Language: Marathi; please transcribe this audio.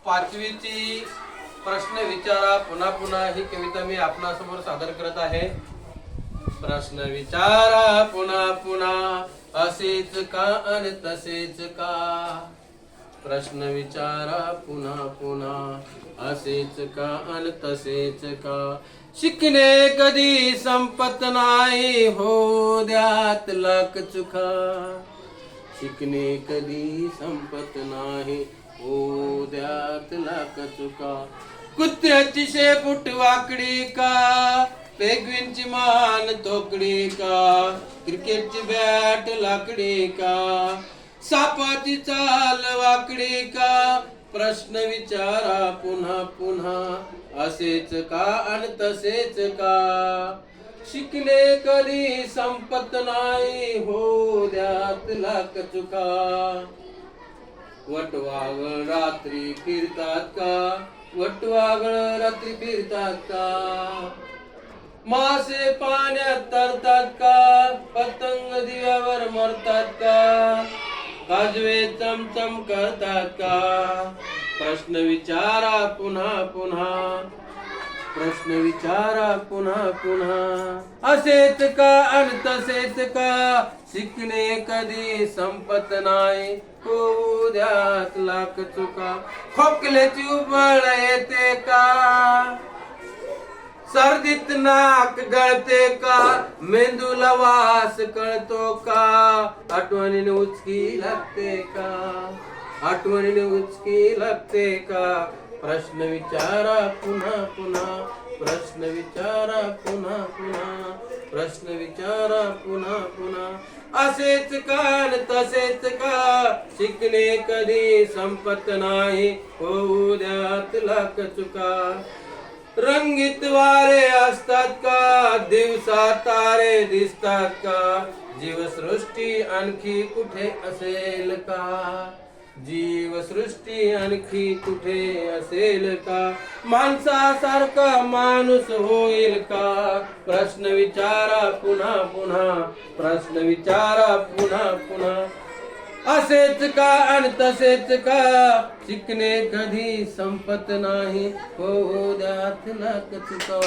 पाचवीची प्रश्न विचारा पुन्हा पुन्हा ही कविता मी आपणासमोर सादर करत आहे। प्रश्न विचारा पुन्हा पुन्हा असेच का अन तसेच का। प्रश्न विचारा पुन्हा पुन्हा असेच का अन तसेच का। शिकणे कधी संपत नाही हो द्यात लाख चुका। शिकणे कधी संपत नाही हो द्यात लाख चुका। कुत्र्याची शेपूट वाकडी का पेंग्विनची मान तोकडी का। क्रिकेटची बॅट लाकडी का सापाची चाल वाकडी का। प्रश्न विचारा पुन्हा पुन्हा असेच का आणि तसेच का। शिकले कधी संपत नाही हो द्यात लाख चुका। वटवाघळ रात्री फिरतात का वटवाघळ रात्री फिरतात का। मासे पाण्यात तरतात का पतंग दिव्यावर मरतात का। काजवे चमचम करतात का। प्रश्न विचारा पुन्हा पुन्हा प्रश्न विचारा पुन्हा पुन्हा असेच का आणि तसेच का। शिकणे कधी संपत नाही होऊ द्यात लाख चुका। खोकल्याची उबळ येते का सर्दीत नाक गळते का। मेंदूला वास कळतो का आठवणीने उचकी लागते का। आठवणीने उचकी लागते का। प्रश्न विचारा पुन्हा पुन्हा प्रश्न विचारा पुन्हा पुन्हा प्रश्न विचारा पुन्हा पुन्हा असेच का न तसेच का। शिकणे कधी संपत नाही होऊ द्यात लाख चुका। रंगीत वारे असतात का दिवसा तारे दिसतात का। जीवसृष्टी आणखी कुठे असेल का। जीवसृष्टी आणखी कुठे असेल का। माणसासारखा माणूस होईल का। प्रश्न विचारा पुन्हा पुन्हा प्रश्न विचारा पुन्हा पुन्हा असेच का आणि तसेच का। शिकणे कधी संपत नाही होऊ द्यात लाख चुका।